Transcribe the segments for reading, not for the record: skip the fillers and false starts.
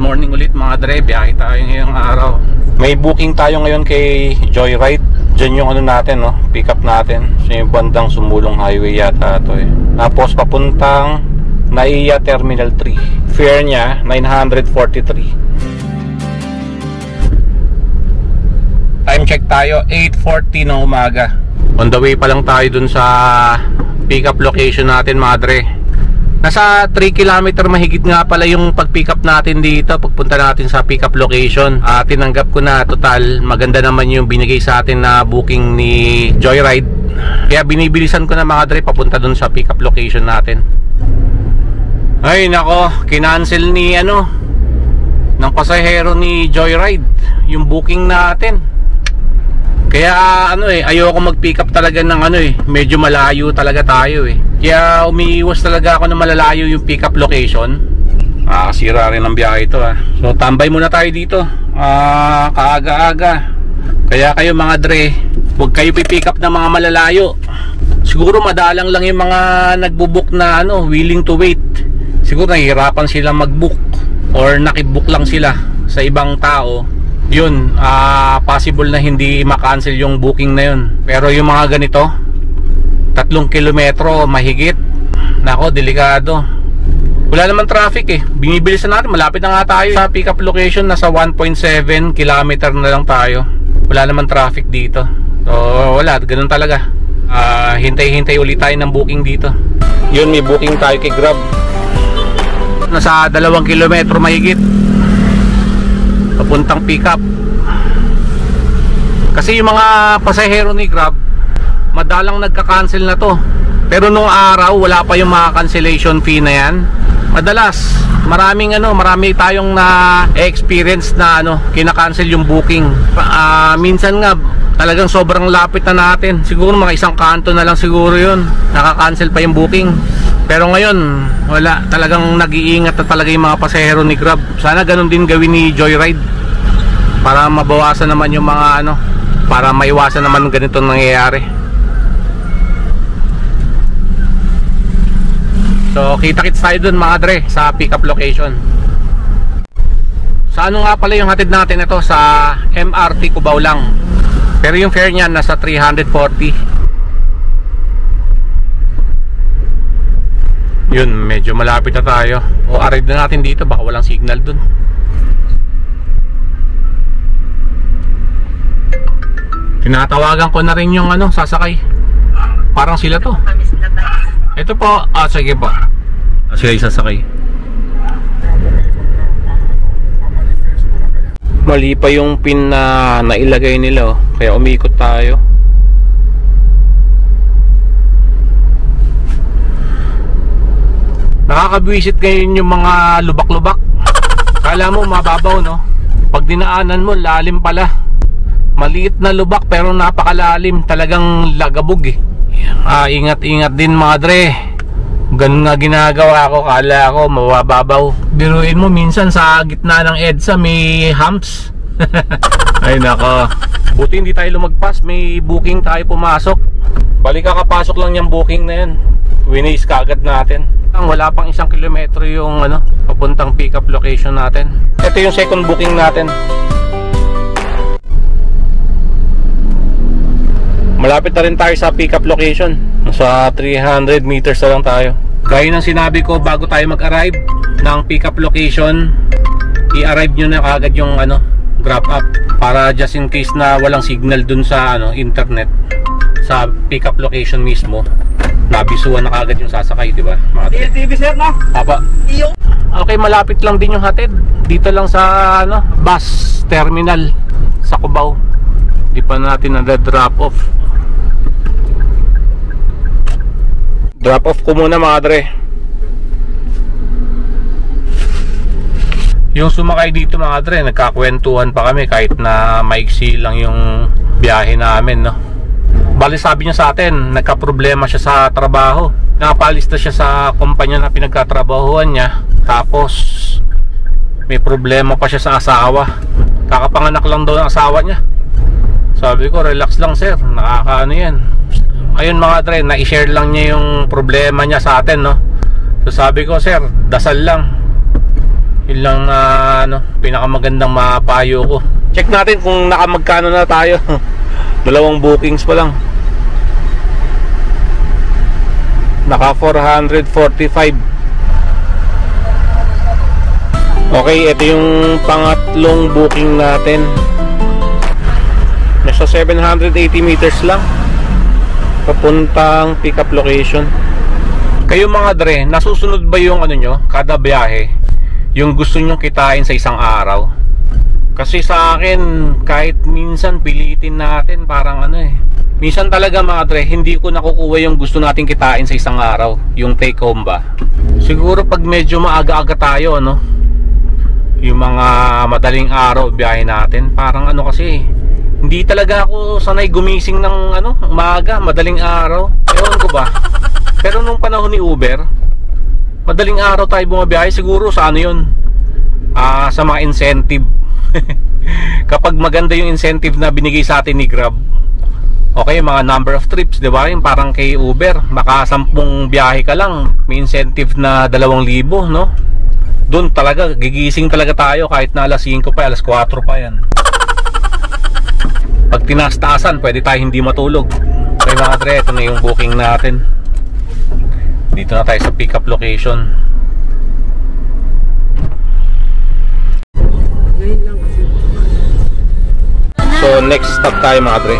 morning ulit mga dre, biyahe tayo ngayong araw. May booking tayo ngayon kay Joyride. Diyan yung ano natin, no? Pick up natin. So yung bandang Sumulong Highway yata ito eh. Tapos papuntang Naiya Terminal 3. Fare niya 943. Time check tayo, 8:40 ng umaga. On the way pa lang tayo dun sa pick up location natin mga dre. Nasa 3 km mahigit nga pala yung pag-pick up natin dito. Pagpunta natin sa pick up location, tinanggap ko na total. Maganda naman yung binigay sa atin na booking ni Joyride. Kaya binibilisan ko na mga dre papunta dun sa pick up location natin. Ay nako, kinancel ni ng pasahero ni Joyride yung booking natin. Kaya ayoko mag-pick up talaga ng medyo malayo talaga tayo eh. Kaya umiiwas talaga ako na malalayo yung pick up location. Kasira rin ang biyahe ito So tambay muna tayo dito kaaga-aga. Kaya kayo mga dre, huwag kayo pick up ng mga malalayo. Siguro madalang lang yung mga nagbo-book na willing to wait. Siguro nahihirapan sila mag-book or nakibook lang sila sa ibang tao. Yun, possible na hindi makancel yung booking na yun. Pero yung mga ganito 3 kilometro mahigit, nako, delikado. Wala naman traffic eh. Binibilisan natin, malapit na nga tayo sa pick up location. Nasa 1.7 kilometer na lang tayo. Wala naman traffic dito. So wala, ganun talaga. Hintay-hintay ulit tayo ng booking dito. Yun, may booking tayo kay Grab. Nasa 2 kilometro mahigit papuntang pick up. Kasi yung mga pasahero ni Grab madalang nagka-cancel na to. Pero nung araw wala pa yung mga cancellation fee na yan. Madalas marami tayong na-experience na kina-cancel yung booking. Minsan nga talagang sobrang lapit na natin. Siguro mga isang kanto na lang siguro yun, naka-cancel pa yung booking. Pero ngayon wala, talagang nag-iingat na talaga yung mga pasahero ni Grab. Sana ganun din gawin ni Joyride para mabawasan naman yung mga para maiwasan naman ganito nangyayari. So kita-kits tayo dun mga dre sa pick up location. Sa nga pala yung hatid natin ito, sa MRT Cubao lang. Pero yung fare niya nasa 340. Yun, medyo malapit na tayo. O arrive na natin dito, baka walang signal dun. Tinatawagan ko na rin yung sasakay. Parang sila to. Ito po, sige po. Sila yung sasakay. Mali pa yung pin na nailagay nila kaya umiikot tayo. Nakakabwisit ngayon yung mga lubak-lubak. Kala mo mababaw pag dinaanan mo lalim pala. Maliit na lubak pero napakalalim. Talagang lagabog eh. Ingat-ingat din mga dre. Ganun nga ginagawa ko. Kala ko mababaw. Biruin mo minsan sa gitna ng EDSA may humps. Ay nako, buti hindi tayo lumagpas. May booking tayo pumasok. Balik kakapasok lang yung booking na yan, winis kaagad natin. Wala pang 1 kilometro yung papuntang pick up location natin. Ito yung second booking natin. Malapit na rin tayo sa pick up location. Nasa 300 meters na lang tayo. Gaya ng sinabi ko, bago tayo mag-arrive ng pick up location, i-arrive nyo na kaagad yung grab up, para just in case na walang signal dun sa internet sa pick up location mismo, nabisuan na kaagad yung sasakay, di ba? TV sir na? Apa. Okay, malapit lang din yung hatid. Dito lang sa bus terminal sa Cubao. Di pa natin na-drop off. Drop off ko muna mga dre. Yung sumakay dito mga dre, nagkakwentuhan pa kami kahit na maiksi lang yung biyahe namin Bali sabi niya sa atin, nagka-problema siya sa trabaho. Napalis na siya sa kumpanya na pinagkatrabahuan niya. Tapos may problema pa siya sa asawa. Kakapanganak lang daw ang asawa niya. Sabi ko, relax lang sir, nakakaano yan. Ayun mga dre, na-share lang niya yung problema niya sa atin So sabi ko, sir, dasal lang. Yun lang pinakamagandang mapayo ko. Check natin kung nakamagkano na tayo. Dalawang bookings pa lang. Naka 445. Okay, ito yung pangatlong booking natin. Nasa 780 meters lang papuntang pick up location. Kayo mga dre, nasusunod ba yung nyo, kada biyahe, yung gusto nyong kitain sa isang araw? Kasi sa akin, kahit minsan pilitin natin, parang minsan talaga mga dre, hindi ko nakukuha yung gusto nating kitain sa isang araw, yung take home ba. Siguro pag medyo maaga-aga tayo, yung mga madaling araw biyahe natin, parang kasi, hindi talaga ako sanay gumising ng umaga, madaling araw. Ewan ko ba. Pero nung panahon ni Uber, madaling araw tayo bumabiyahe, siguro sa yun, sa mga incentive. Kapag maganda yung incentive na binigay sa atin ni Grab, okay, mga number of trips, di ba? Yung parang kay Uber, maka 10 biyahe ka lang, may incentive na 2,000, no? Doon talaga, gigising talaga tayo kahit na alas 5 pa, alas 4 pa yan. Pag tinaas-taasan, pwede tayo hindi matulog. Okay mga dre, ito na yung booking natin. Dito na tayo sa pick up location. So next stop tayo mga dre.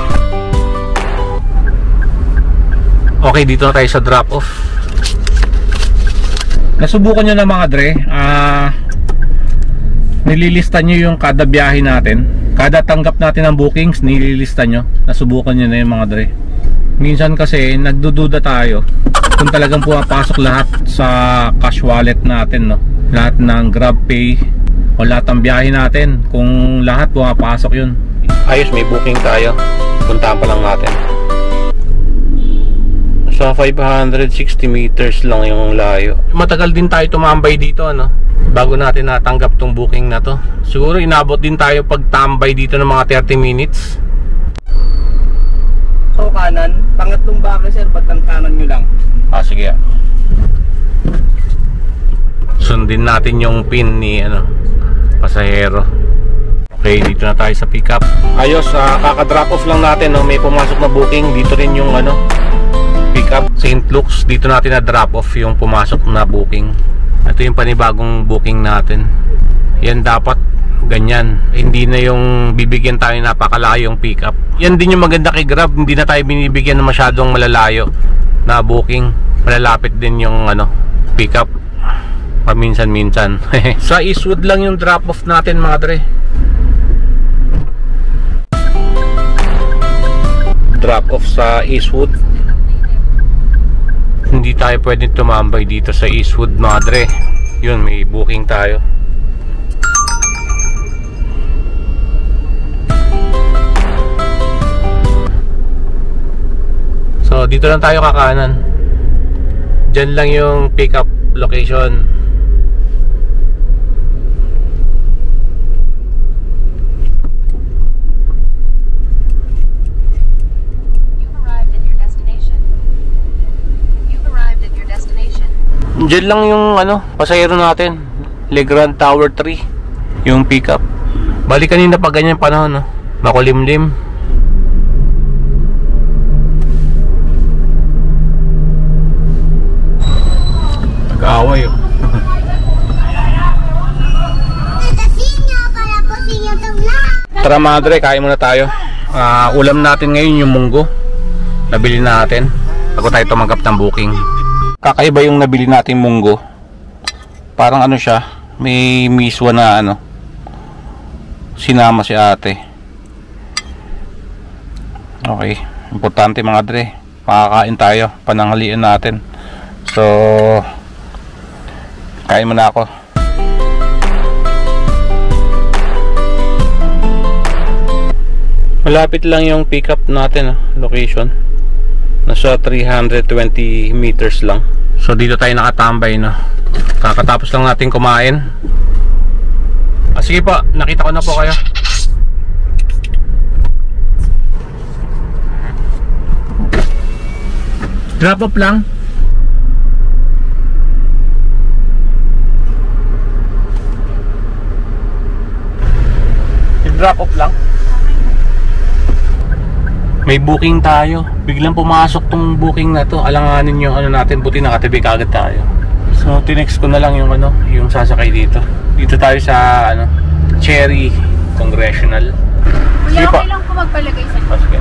Okay, dito na tayo sa drop off. Nasubukan nyo na mga dre, nililista nyo yung kada biyahe natin. Kada tanggap natin ng bookings, nililista nyo. Nasubukan nyo na yung mga dre. Minsan kasi nagdududa tayo kung talagang pumapasok lahat sa cash wallet natin, no? Lahat ng GrabPay o lahat ng biyahe natin, kung lahat pumapasok yun. Ayos, may booking tayo. Puntahan pa lang natin. Sa 560 meters lang yung layo. Matagal din tayo tumambay dito, bago natin natanggap tong booking na to. Siguro inabot din tayo pagtambay dito ng mga 30 minutes. So kanan, pangatlong baka sir, ba't ang kanan nyo lang? Sige. Sundin natin yung pin ni pasahero. Okay, dito na tayo sa pick up. Ayos, kaka-drop off lang natin, may pumasok na booking. Dito rin yung pick up St. Luke's. Dito natin na drop off yung pumasok na booking. Ito yung panibagong booking natin. Yan dapat ganyan, hindi na yung bibigyan tayo napakalayong pick up. Yan din yung maganda kay Grab, hindi na tayo binibigyan ng masyadong malalayo na booking. Malalapit din yung pick up paminsan-minsan. Sa Eastwood lang yung drop off natin mga dre. Drop off sa Eastwood. Hindi tayo pwedeng tumambay dito sa Eastwood mga dre. Yun, may booking tayo. So dito lang tayo kakanan. Diyan lang yung pick up location. Diyan lang yung pasahero natin, Legrand Tower 3, yung pick up. Bali kanina pa ganyan panahon, makulimlim. Nag-aaway Tara madre, kain muna tayo. Ulam natin ngayon yung munggo. Nabili natin bago tayo tumanggap ng booking. Kakaiba yung nabili nating munggo. Parang siya, may miswa na sinama si ate. Okay, importante mga dre, makakain tayo, pananghalian natin. So kain muna ako. Malapit lang yung pick up natin, location. Nasa 320 meters lang. So dito tayo nakatambay, kakatapos lang natin kumain. Sige po, nakita ko na po kayo. Drop off lang. drop off lang. May booking tayo. Biglang pumasok tong booking na to. Alanganin yung ano natin, buti nakatabi kagad tayo. So tinext ko na lang yung ano, yung sasakay dito. Dito tayo sa ano, Cherry Congressional. Kuya, okay lang po magpalagay sa Sige.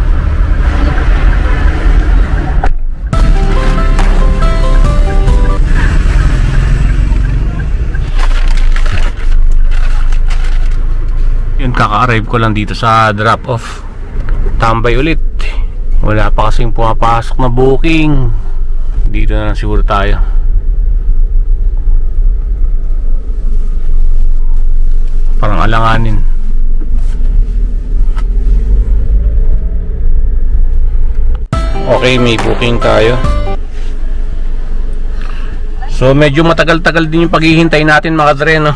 Yun, kaka-arrive ko lang dito sa drop off. Tambay ulit. Wala pa kasing pumapasok na booking. Dito na lang siguro tayo. Parang alanganin. Okay, may booking tayo. So medyo matagal-tagal din yung paghihintay natin mga dre, no?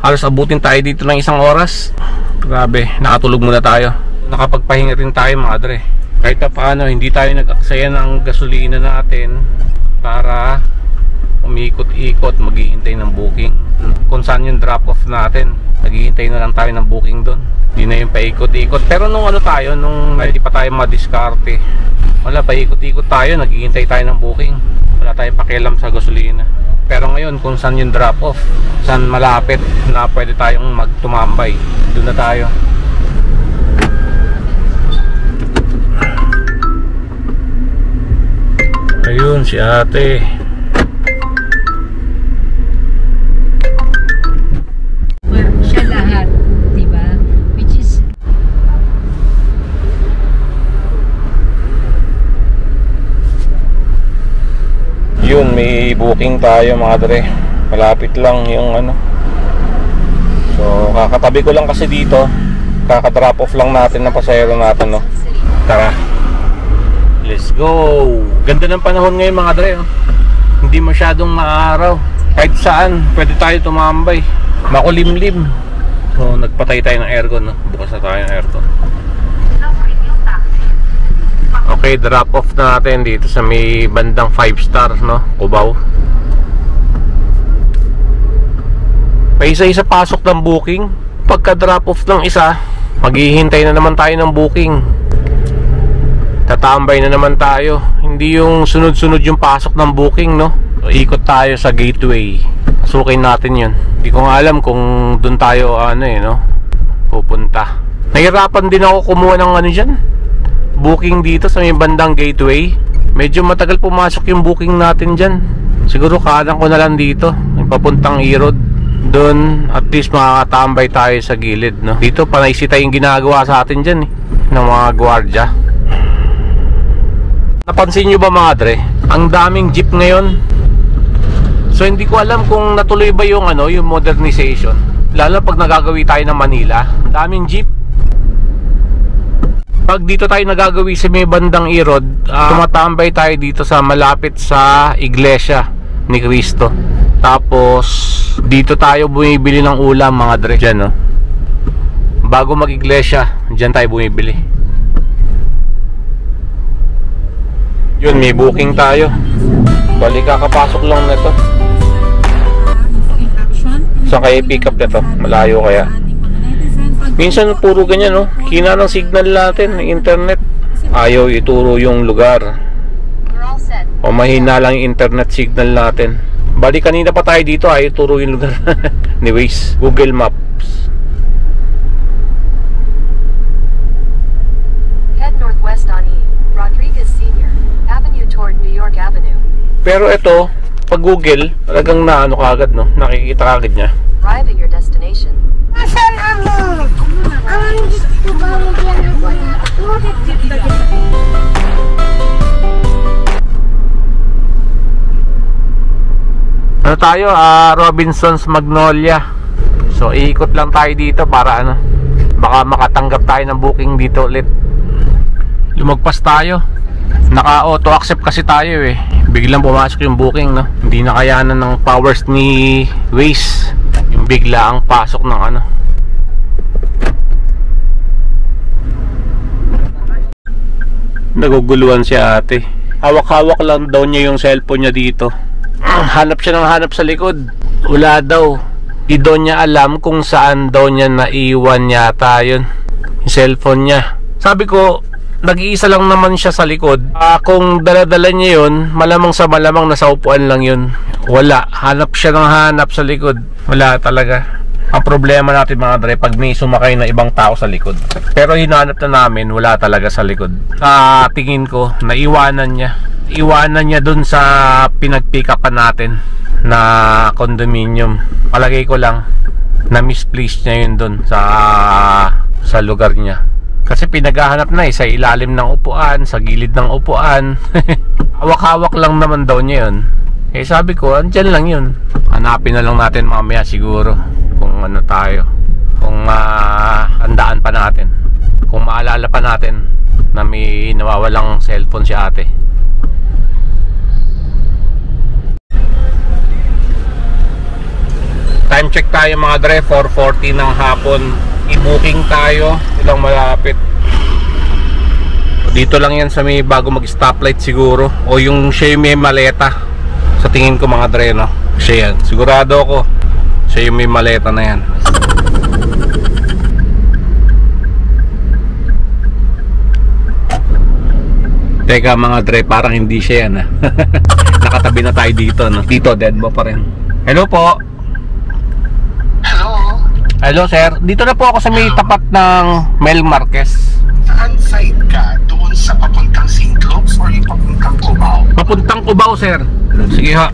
Halos abutin tayo dito ng 1 oras. Grabe, nakatulog muna tayo. Nakapagpahinga rin tayo mga dre. Kahit pa paano, hindi tayo nag-aksaya ng gasolina natin para umikot-ikot, maghihintay ng booking. Kung saan yung drop-off natin, naghihintay na lang tayo ng booking doon. Hindi na yung paikot-ikot. Pero nung ano tayo, nung hindi pa tayo madiskarte, wala, paikot-ikot tayo, naghihintay tayo ng booking. Wala tayong pakialam sa gasolina. Pero ngayon, kung saan yung drop-off, saan malapit na pwede tayong magtumambay, doon na tayo. Ayun, si ate. siya lahat, di ba? Which is Yun, may booking tayo mga dre. Malapit lang yung ano. So, kakatabi ko lang kasi dito. Kaka-drop off lang natin ng pasahero natin, no. Tara. Let's go. Ganda ng panahon ngayon mga dre, oh. Hindi masyadong maaraw. Kahit saan, pwede tayo tumambay. Makulimlim. So, nagpatay tayo ng aircon, no. Bukas na tayo ng aircon. Okay, drop off natin dito sa may bandang 5-star, no, Cubao. Paisa-isa pasok ng booking. Pagka drop off ng isa, maghihintay na naman tayo ng booking. Tatambay na naman tayo. Hindi yung sunod-sunod yung pasok ng booking, no. So, ikot tayo sa gateway. Pasukin natin yun. Hindi ko nga alam kung dun tayo pupunta. Nahirapan din ako kumuha ng dyan, booking dito sa may bandang gateway. Medyo matagal pumasok yung booking natin dyan. Siguro kanan ko na lang dito, yung papuntang Erod. Doon at least makakatambay tayo sa gilid, no? Dito panaisita yung ginagawa sa atin dyan, ng mga gwardya. Napansin nyo ba mga dre? Ang daming jeep ngayon. So hindi ko alam kung natuloy ba yung yung modernization. Lalo pag nagagawi tayo ng Manila, ang daming jeep. Pag dito tayo nagagawi sa may bandang Erod, tumatambay tayo dito sa malapit sa iglesia ni Cristo. Tapos dito tayo bumibili ng ulam mga dre, dyan, no? Bago mag-iglesia, dyan tayo bumibili. Yun, may booking tayo. Bali kakapasok lang nito. Saan kayo pick up nito? Malayo kaya? Minsan puro ganyan, no? Hina ng signal natin, ng internet. Ayaw ituro yung lugar. O mahina lang yung internet signal natin. Bali kanina pa tayo dito, ayaw ituro yung lugar. Anyways, Google Maps. Head northwest on E. Rodriguez Sr. Avenue toward New York Avenue. Pero ito, pag Google, talagang kagad, no? Nakikita kagad niya. Arrive at your destination. Asan ako? Ang gusto ba bigyan ako ng Ano tayo? Robinson's Magnolia. So iikot lang tayo dito para baka makatanggap tayo ng booking dito ulit. Lumagpas tayo. Naka-auto accept kasi tayo Biglang pumasok yung booking, no? Hindi na kayanan ng powers ni Waze. Yung bigla ang pasok ng Naguguluhan si ate. Hawak-hawak lang daw niya yung cellphone niya dito. Hanap siya ng hanap sa likod. Wala daw. Di daw niya alam kung saan daw niya naiwan yata yun, yung cellphone niya. Sabi ko, nag-iisa lang naman siya sa likod. Kung dala-dala niya yun, malamang sa malamang nasa upuan lang yun. Wala, hanap siya ng hanap sa likod. Wala talaga. Ang problema natin mga dre, pag may sumakay na ibang tao sa likod. Pero hinanap na namin, wala talaga sa likod. Tingin ko, naiwanan niya. Iwanan niya dun sa pinag-pick upan natin na condominium. Palagay ko lang na misplaced niya yun dun sa lugar niya. Kasi pinaghahanap na sa ilalim ng upuan, sa gilid ng upuan. Hawak-hawak lang naman daw niya yun. Sabi ko, andyan lang yun. Hanapin na lang natin mamaya siguro kung ano tayo, kung handaan pa natin, kung maalala pa natin na may nawawalang cellphone si ate. Time check tayo mga dre, 4:40 ng hapon. I-booking tayo, ilang malapit. Dito lang yan sa may bago mag-stoplight siguro, o yung siya yung may maleta. Sa tingin ko mga dre, no? Siya yan, sigurado ako siya yung may maleta na yan. Teka mga dre, parang hindi siya yan. Nakatabi na tayo dito, no? Dito, dead ba pa rin? Hello po. Hello sir, dito na po ako sa may tapat ng Mel Marquez. Saan side ka? Doon sa papuntang St. Luke's or yung papuntang Cubao? Papuntang Cubao sir. Sige ha.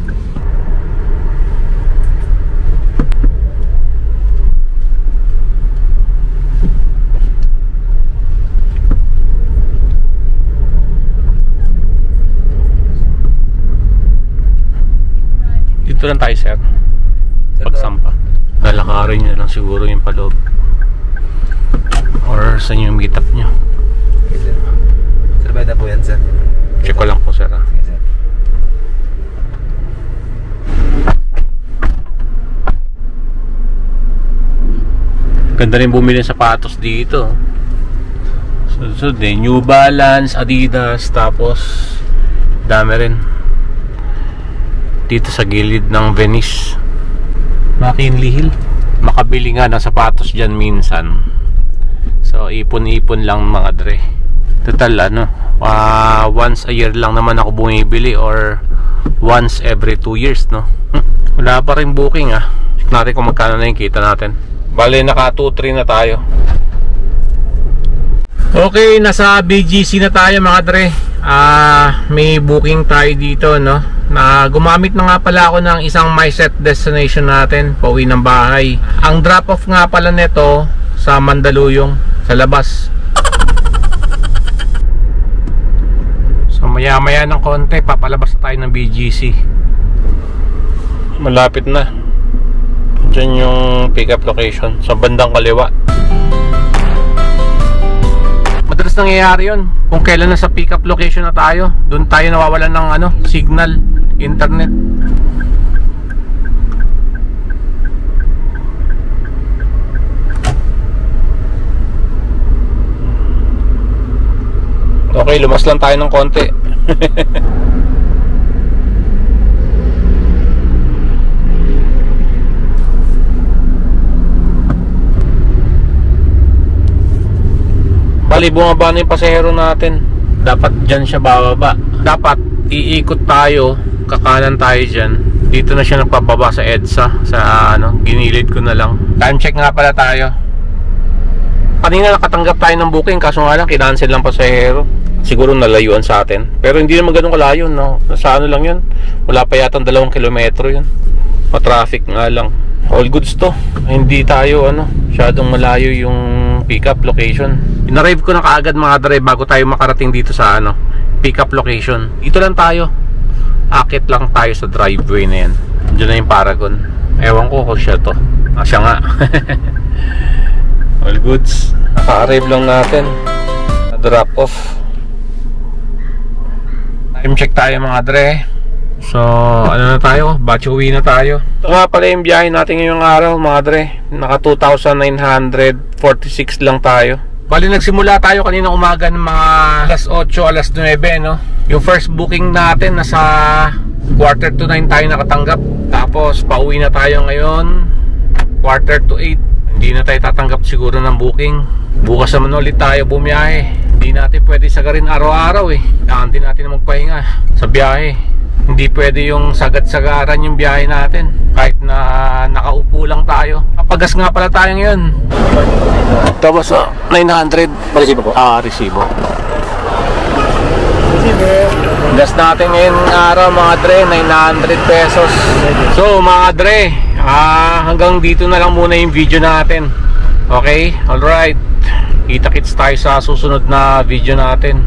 Dito lang tayo sir. Pagsampa. Lalakarin nyo lang siguro yung paloob. Or saan yung meet up nyo? Okay, sir. Sir, beda po yan, sir. Check ko lang po sir. Okay, sir. Ganda rin bumili ng sapatos dito. So New Balance, Adidas, tapos dami rin dito sa gilid ng Venice. McKinley Hill. Makabili nga ng sapatos dyan minsan. So ipon-ipon lang mga dre. Total once a year lang naman ako bumibili, or once every 2 years, no? Wala pa rin booking Check natin kung magkano na yung kita natin. Bale naka 2-3 na tayo. Okay, nasa BGC na tayo mga dre. May booking tayo dito, no? Na gumamit na nga pala ako ng isang MySet destination natin pauwi ng bahay. Ang drop off nga pala nito sa Mandaluyong, sa labas. So maya maya ng konti papalabas na tayo ng BGC. Malapit na. Diyan yung pick up location sa bandang kaliwa. Madalas nangyayari yun. Kung kailan nasa pick up location na tayo, doon tayo nawawalan ng signal, internet. Okay, lumas lang tayo ng konti. Bali, bumaba na yung pasahero natin. Dapat dyan siya bababa. Dapat iikot tayo, kakanan tayo dyan. Dito na siya nagpababa sa EDSA. Sa ginilid ko na lang. Time check nga pala tayo. Kanina nakatanggap tayo ng booking, kaso nga lang kinancel lang pasahero. Siguro nalayuan sa atin. Pero hindi naman ganun kalayo, no? Nasa lang yun. Wala pa yata 2 kilometro yun. Ma-traffic nga lang. All goods to. Hindi tayo masyadong malayo yung pick up location. In-arrive ko na kaagad mga dre bago tayo makarating dito sa pick up location. Dito lang tayo. Akit lang tayo sa driveway na yan. Diyan na yung Paragon. Ewan ko kung siya to. Siya nga. All goods. Naka-arrive lang natin. Drop off. Time check tayo mga dre. So na tayo? Batch uwi na tayo. Ito nga pala yung biyahe natin ngayong araw mga dre. Naka 2,946 lang tayo. Bali nagsimula tayo kanina umaga ng mga alas 8, alas 9, no? Yung first booking natin nasa 8:45 tayo nakatanggap. Tapos pauwi na tayo ngayon 7:45. Hindi na tayo tatanggap siguro ng booking. Bukas naman ulit tayo bumiyahe. Hindi natin pwede sagarin araw-araw eh. Kailangan din natin magpahinga sa biyahe. Hindi pwede yung sagad-sagaran yung biyahe natin kahit na nakaupo lang tayo. Kapagas nga pala tayo ngayon. Tapos 900. Resibo po. Resibo. Gas natin ngayon araw mga dre, 900 pesos. So mga dre, hanggang dito na lang muna yung video natin. Okay? Alright. Kita-kits tayo sa susunod na video natin.